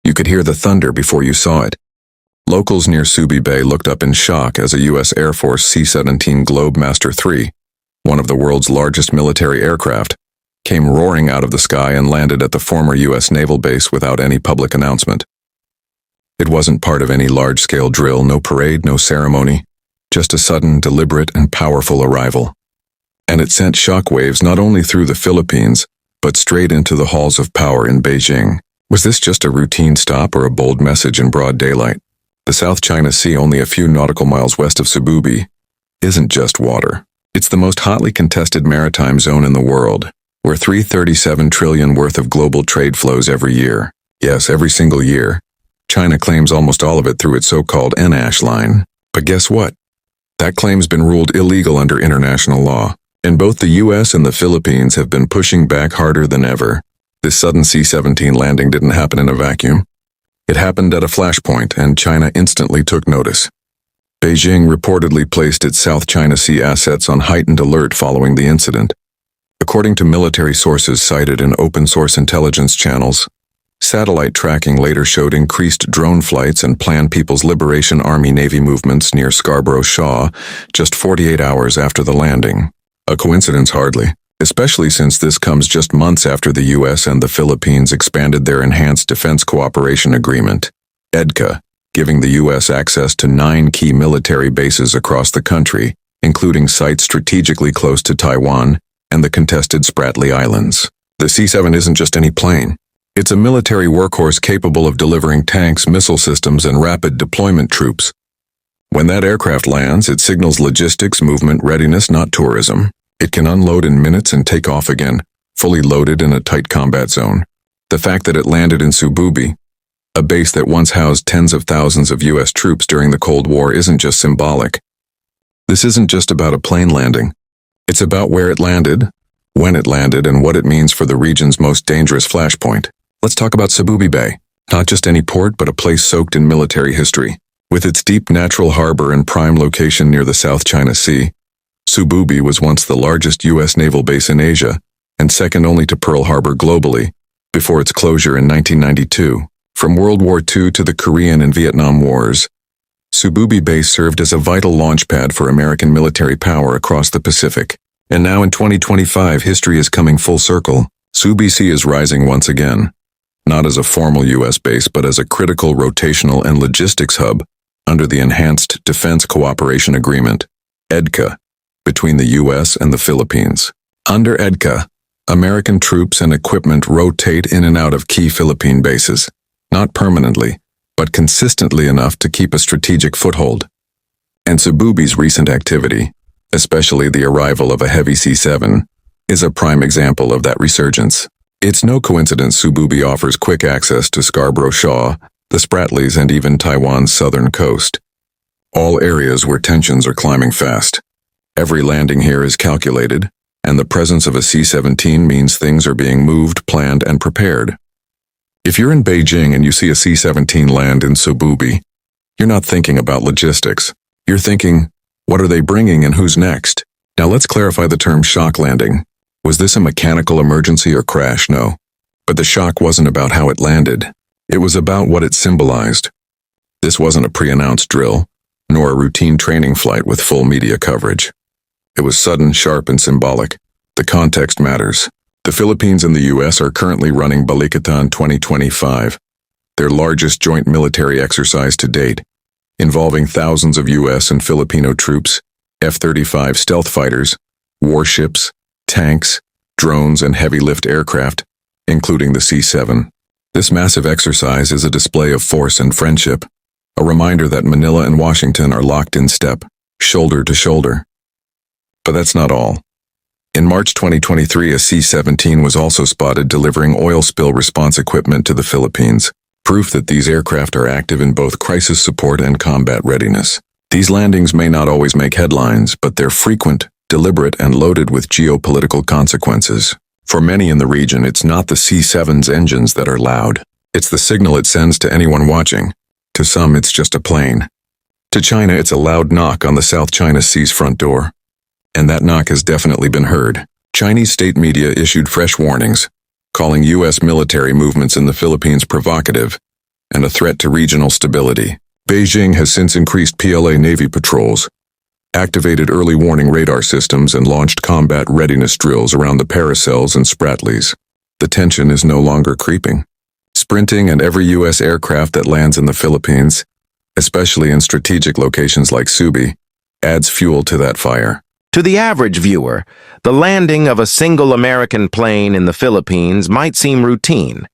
You could hear the thunder before you saw it. Locals near Subic Bay looked up in shock as a U.S. Air Force C-17 Globemaster III, one of the world's largest military aircraft, came roaring out of the sky and landed at the former U.S. naval base without any public announcement. It wasn't part of any large-scale drill, no parade, no ceremony, just a sudden, deliberate, and powerful arrival. And it sent shockwaves not only through the Philippines, but straight into the halls of power in Beijing. Was this just a routine stop or a bold message in broad daylight? The South China Sea, only a few nautical miles west of Subic, isn't just water. It's the most hotly contested maritime zone in the world, where $337 trillion worth of global trade flows every year. Yes, every single year. China claims almost all of it through its so-called N-Ash line. But guess what? That claim's been ruled illegal under international law. And both the U.S. and the Philippines have been pushing back harder than ever. This sudden C-17 landing didn't happen in a vacuum. It happened at a flashpoint, and China instantly took notice. Beijing reportedly placed its South China Sea assets on heightened alert following the incident. According to military sources cited in open-source intelligence channels, satellite tracking later showed increased drone flights and planned People's Liberation Army Navy movements near Scarborough Shoal just 48 hours after the landing. A coincidence hardly, especially since this comes just months after the U.S. and the Philippines expanded their Enhanced Defense Cooperation Agreement, EDCA, giving the U.S. access to 9 key military bases across the country, including sites strategically close to Taiwan and the contested Spratly Islands. The C-7 isn't just any plane. It's a military workhorse capable of delivering tanks, missile systems, and rapid deployment troops. When that aircraft lands, it signals logistics, movement, readiness, not tourism. It can unload in minutes and take off again, fully loaded in a tight combat zone. The fact that it landed in Subic, a base that once housed tens of thousands of U.S. troops during the Cold War, isn't just symbolic. This isn't just about a plane landing. It's about where it landed, when it landed, and what it means for the region's most dangerous flashpoint. Let's talk about Subic Bay. Not just any port, but a place soaked in military history. With its deep natural harbor and prime location near the South China Sea, Subic was once the largest U.S. naval base in Asia, and second only to Pearl Harbor globally, before its closure in 1992. From World War II to the Korean and Vietnam Wars, Subic Base served as a vital launchpad for American military power across the Pacific. And now in 2025, history is coming full circle. Subic is rising once again, not as a formal U.S. base, but as a critical rotational and logistics hub under the Enhanced Defense Cooperation Agreement, EDCA, between the U.S. and the Philippines. Under EDCA, American troops and equipment rotate in and out of key Philippine bases, not permanently, but consistently enough to keep a strategic foothold. And Subic's recent activity, especially the arrival of a heavy C-7, is a prime example of that resurgence. It's no coincidence Subic offers quick access to Scarborough Shoal, the Spratlys, and even Taiwan's southern coast. All areas where tensions are climbing fast. Every landing here is calculated, and the presence of a C-17 means things are being moved, planned, and prepared. If you're in Beijing and you see a C-17 land in Subic, you're not thinking about logistics. You're thinking, what are they bringing and who's next? Now let's clarify the term shock landing. Was this a mechanical emergency or crash? No. But the shock wasn't about how it landed. It was about what it symbolized. This wasn't a pre-announced drill, nor a routine training flight with full media coverage. It was sudden, sharp, and symbolic. The context matters. The Philippines and the U.S. are currently running Balikatan 2025, their largest joint military exercise to date, involving thousands of U.S. and Filipino troops, F-35 stealth fighters, warships, tanks, drones, and heavy-lift aircraft, including the C-7. This massive exercise is a display of force and friendship, a reminder that Manila and Washington are locked in step, shoulder to shoulder. But that's not all. In March 2023, a C-17 was also spotted delivering oil spill response equipment to the Philippines, proof that these aircraft are active in both crisis support and combat readiness. These landings may not always make headlines, but they're frequent, deliberate, and loaded with geopolitical consequences. For many in the region, it's not the C-7's engines that are loud. It's the signal it sends to anyone watching. To some, it's just a plane. To China, it's a loud knock on the South China Sea's front door. And that knock has definitely been heard. Chinese state media issued fresh warnings, calling U.S. military movements in the Philippines provocative, and a threat to regional stability. Beijing has since increased PLA Navy patrols, activated early warning radar systems, and launched combat readiness drills around the Paracels and Spratlys. The tension is no longer creeping. Sprinting and every U.S. aircraft that lands in the Philippines, especially in strategic locations like Subic, adds fuel to that fire. To the average viewer, the landing of a single American plane in the Philippines might seem routine,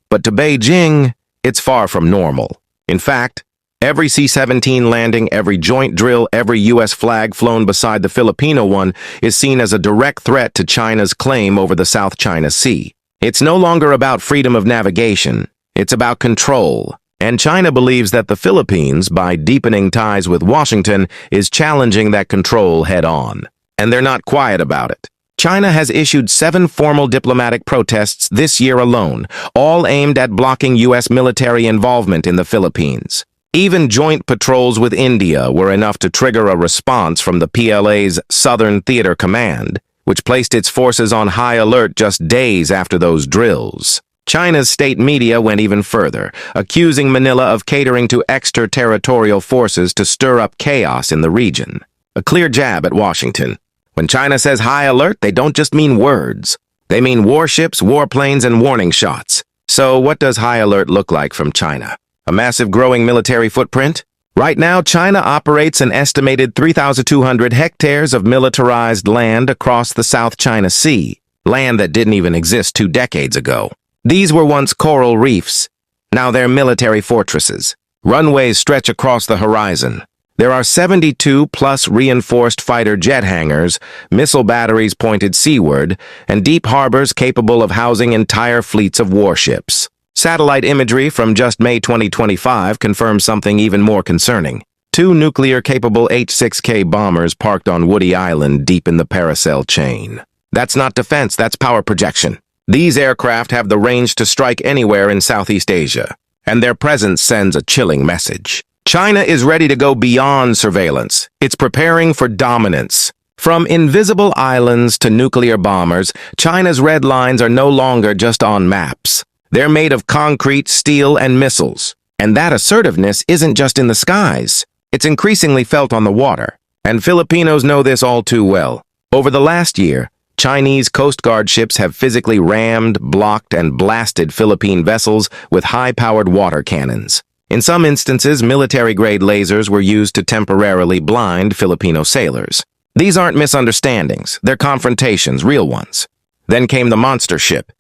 but to Beijing, it's far from normal. In fact, every C-17 landing, every joint drill, every U.S. flag flown beside the Filipino one is seen as a direct threat to China's claim over the South China Sea. It's no longer about freedom of navigation, it's about control. And China believes that the Philippines, by deepening ties with Washington, is challenging that control head-on. And they're not quiet about it. China has issued 7 formal diplomatic protests this year alone, all aimed at blocking U.S. military involvement in the Philippines. Even joint patrols with India were enough to trigger a response from the PLA's Southern Theater Command, which placed its forces on high alert just days after those drills. China's state media went even further, accusing Manila of catering to extraterritorial forces to stir up chaos in the region. A clear jab at Washington. When China says high alert, they don't just mean words. They mean warships, warplanes, and warning shots. So what does high alert look like from China? A massive growing military footprint? Right now, China operates an estimated 3,200 hectares of militarized land across the South China Sea, land that didn't even exist 2 decades ago. These were once coral reefs. Now they're military fortresses. Runways stretch across the horizon. There are 72-plus reinforced fighter jet hangars, missile batteries pointed seaward, and deep harbors capable of housing entire fleets of warships. Satellite imagery from just May 2025 confirms something even more concerning. 2 nuclear-capable H-6K bombers parked on Woody Island deep in the Paracel chain. That's not defense, that's power projection. These aircraft have the range to strike anywhere in Southeast Asia, and their presence sends a chilling message. China is ready to go beyond surveillance. It's preparing for dominance. From invisible islands to nuclear bombers, China's red lines are no longer just on maps. They're made of concrete, steel, and missiles. And that assertiveness isn't just in the skies. It's increasingly felt on the water. And Filipinos know this all too well. Over the last year, Chinese Coast Guard ships have physically rammed, blocked, and blasted Philippine vessels with high-powered water cannons. In some instances, military-grade lasers were used to temporarily blind Filipino sailors. These aren't misunderstandings, they're confrontations, real ones. Then came the monster ship.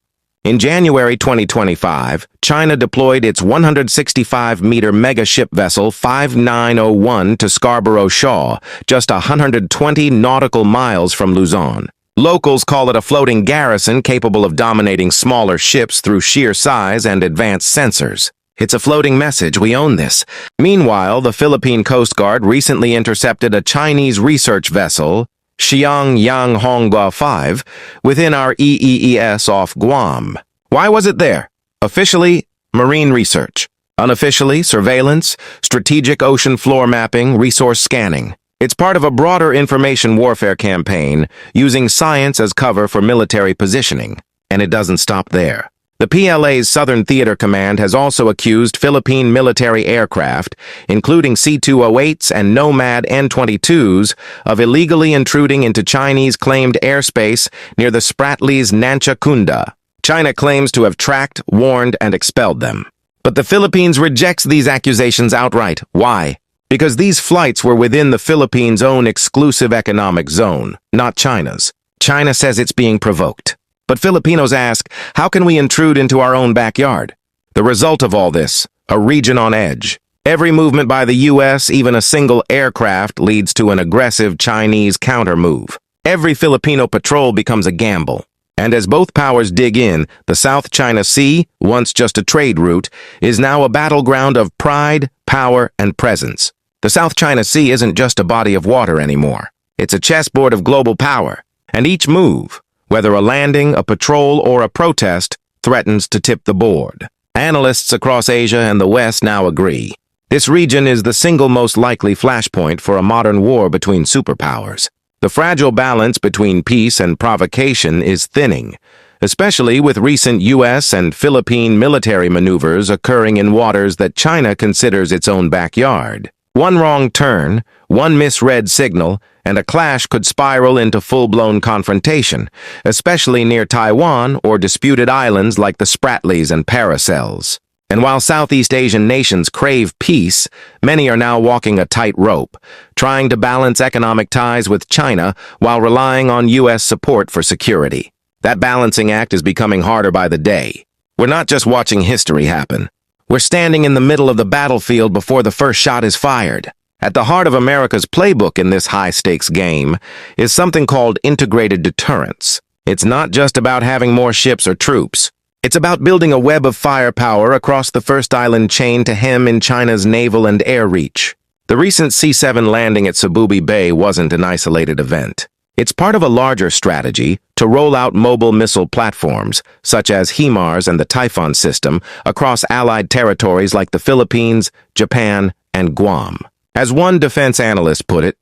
In January 2025, China deployed its 165-meter mega-ship vessel 5901 to Scarborough Shoal, just 120 nautical miles from Luzon. Locals call it a floating garrison capable of dominating smaller ships through sheer size and advanced sensors. It's a floating message, we own this. Meanwhile, the Philippine Coast Guard recently intercepted a Chinese research vessel, Xiangyang Honghua 5, within our EEES off Guam. Why was it there? Officially, marine research. Unofficially, surveillance, strategic ocean floor mapping, resource scanning. It's part of a broader information warfare campaign, using science as cover for military positioning. And it doesn't stop there. The PLA's Southern Theater Command has also accused Philippine military aircraft, including C-208s and Nomad N-22s, of illegally intruding into Chinese claimed airspace near the Spratlys Nancha Kunda. China claims to have tracked, warned, and expelled them. But the Philippines rejects these accusations outright. Why? Because these flights were within the Philippines' own exclusive economic zone, not China's. China says it's being provoked. But Filipinos ask, how can we intrude into our own backyard? The result of all this, a region on edge. Every movement by the U.S., even a single aircraft, leads to an aggressive Chinese counter-move. Every Filipino patrol becomes a gamble. And as both powers dig in, the South China Sea, once just a trade route, is now a battleground of pride, power, and presence. The South China Sea isn't just a body of water anymore. It's a chessboard of global power. And each move, whether a landing, a patrol, or a protest, threatens to tip the board. Analysts across Asia and the West now agree. This region is the single most likely flashpoint for a modern war between superpowers. The fragile balance between peace and provocation is thinning, especially with recent U.S. and Philippine military maneuvers occurring in waters that China considers its own backyard. One wrong turn, one misread signal, and a clash could spiral into full-blown confrontation, especially near Taiwan or disputed islands like the Spratlys and Paracels. And while Southeast Asian nations crave peace, many are now walking a tightrope, trying to balance economic ties with China while relying on U.S. support for security. That balancing act is becoming harder by the day. We're not just watching history happen. We're standing in the middle of the battlefield before the first shot is fired. At the heart of America's playbook in this high-stakes game is something called integrated deterrence. It's not just about having more ships or troops. It's about building a web of firepower across the first island chain to hem in China's naval and air reach. The recent C-17 landing at Subic Bay wasn't an isolated event. It's part of a larger strategy to roll out mobile missile platforms, such as HIMARS and the Typhoon system, across allied territories like the Philippines, Japan, and Guam. As one defense analyst put it,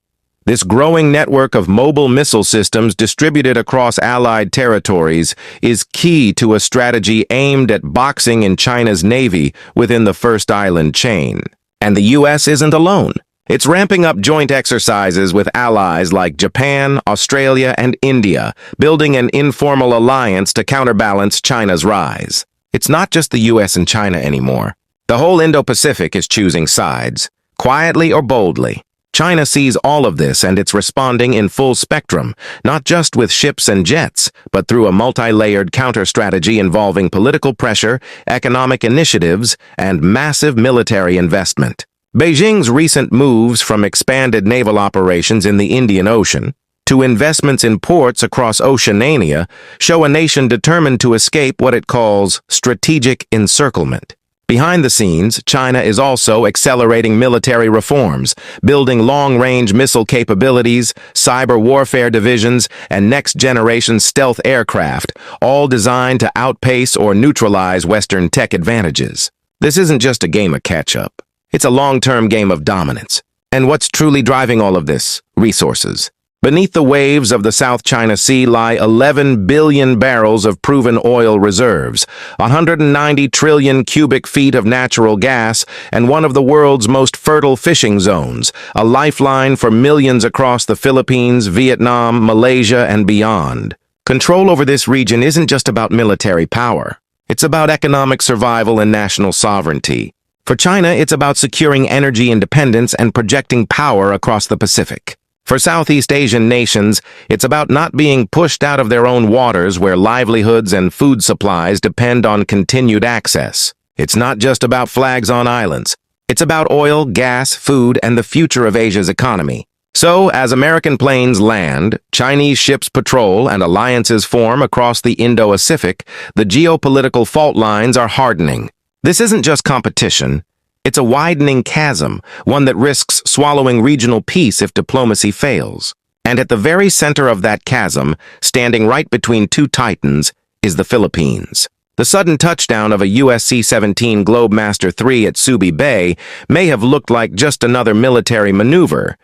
this growing network of mobile missile systems distributed across allied territories is key to a strategy aimed at boxing in China's navy within the first island chain. And the U.S. isn't alone. It's ramping up joint exercises with allies like Japan, Australia, and India, building an informal alliance to counterbalance China's rise. It's not just the U.S. and China anymore. The whole Indo-Pacific is choosing sides, quietly or boldly. China sees all of this and it's responding in full spectrum, not just with ships and jets, but through a multi-layered counter-strategy involving political pressure, economic initiatives, and massive military investment. Beijing's recent moves from expanded naval operations in the Indian Ocean to investments in ports across Oceania show a nation determined to escape what it calls strategic encirclement. Behind the scenes, China is also accelerating military reforms, building long-range missile capabilities, cyber warfare divisions, and next-generation stealth aircraft, all designed to outpace or neutralize Western tech advantages. This isn't just a game of catch-up. It's a long-term game of dominance. And what's truly driving all of this? Resources. Beneath the waves of the South China Sea lie 11 billion barrels of proven oil reserves, 190 trillion cubic feet of natural gas, and one of the world's most fertile fishing zones, a lifeline for millions across the Philippines, Vietnam, Malaysia, and beyond. Control over this region isn't just about military power. It's about economic survival and national sovereignty. For China, it's about securing energy independence and projecting power across the Pacific. For Southeast Asian nations, it's about not being pushed out of their own waters where livelihoods and food supplies depend on continued access. It's not just about flags on islands. It's about oil, gas, food, and the future of Asia's economy. So, as American planes land, Chinese ships patrol, and alliances form across the Indo-Pacific, the geopolitical fault lines are hardening. This isn't just competition. It's a widening chasm, one that risks swallowing regional peace if diplomacy fails. And at the very center of that chasm, standing right between two titans, is the Philippines. The sudden touchdown of a U.S. C-17 Globemaster III at Subic Bay may have looked like just another military maneuver,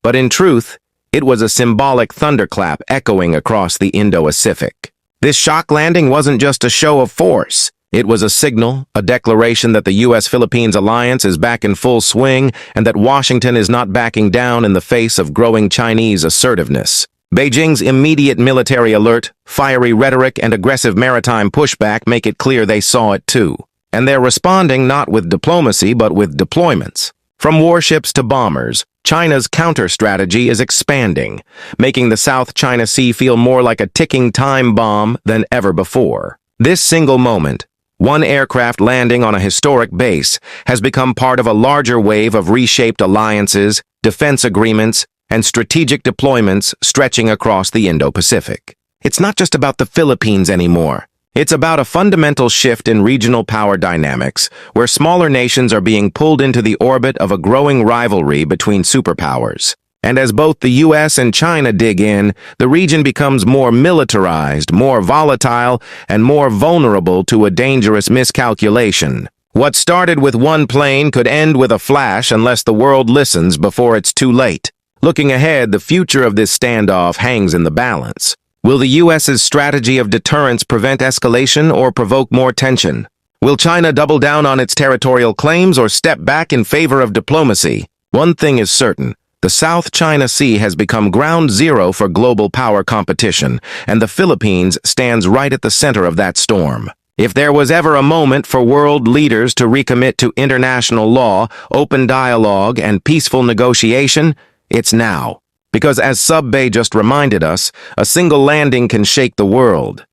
but in truth, it was a symbolic thunderclap echoing across the Indo-Pacific. This shock landing wasn't just a show of force. It was a signal, a declaration that the U.S.-Philippines alliance is back in full swing and that Washington is not backing down in the face of growing Chinese assertiveness. Beijing's immediate military alert, fiery rhetoric, and aggressive maritime pushback make it clear they saw it too. And they're responding not with diplomacy but with deployments. From warships to bombers, China's counter-strategy is expanding, making the South China Sea feel more like a ticking time bomb than ever before. This single moment, one aircraft landing on a historic base, has become part of a larger wave of reshaped alliances, defense agreements, and strategic deployments stretching across the Indo-Pacific. It's not just about the Philippines anymore. It's about a fundamental shift in regional power dynamics, where smaller nations are being pulled into the orbit of a growing rivalry between superpowers. And as both the U.S. and China dig in, the region becomes more militarized, more volatile, and more vulnerable to a dangerous miscalculation. What started with one plane could end with a flash unless the world listens before it's too late. Looking ahead, the future of this standoff hangs in the balance. Will the U.S.'s strategy of deterrence prevent escalation or provoke more tension? Will China double down on its territorial claims or step back in favor of diplomacy? One thing is certain. The South China Sea has become ground zero for global power competition, and the Philippines stands right at the center of that storm. If there was ever a moment for world leaders to recommit to international law, open dialogue, and peaceful negotiation, it's now. Because as Subic just reminded us, a single landing can shake the world.